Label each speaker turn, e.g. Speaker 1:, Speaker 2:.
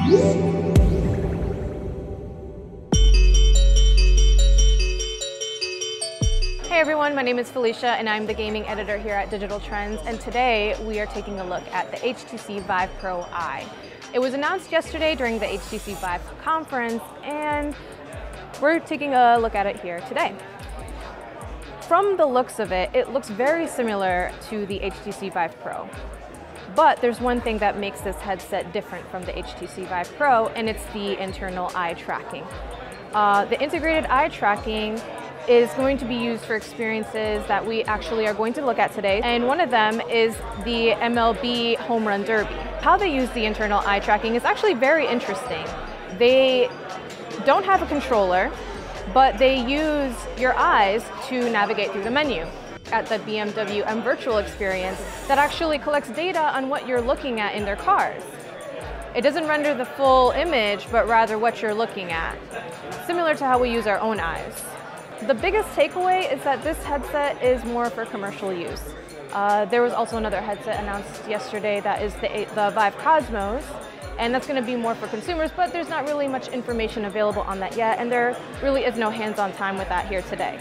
Speaker 1: Hey everyone, my name is Felicia and I'm the gaming editor here at Digital Trends, and today we are taking a look at the HTC Vive Pro Eye. It was announced yesterday during the HTC Vive conference and we're taking a look at it here today. From the looks of it, it looks very similar to the HTC Vive Pro. But there's one thing that makes this headset different from the HTC Vive Pro, and it's the internal eye tracking. The integrated eye tracking is going to be used for experiences that we actually are going to look at today, and one of them is the MLB Home Run Derby. How they use the internal eye tracking is actually very interesting. They don't have a controller, but they use your eyes to navigate through the menu. At the BMW M Virtual experience, that actually collects data on what you're looking at in their cars. It doesn't render the full image, but rather what you're looking at, similar to how we use our own eyes. The biggest takeaway is that this headset is more for commercial use. There was also another headset announced yesterday that is the Vive Cosmos, and that's going to be more for consumers, but there's not really much information available on that yet, and there really is no hands-on time with that here today.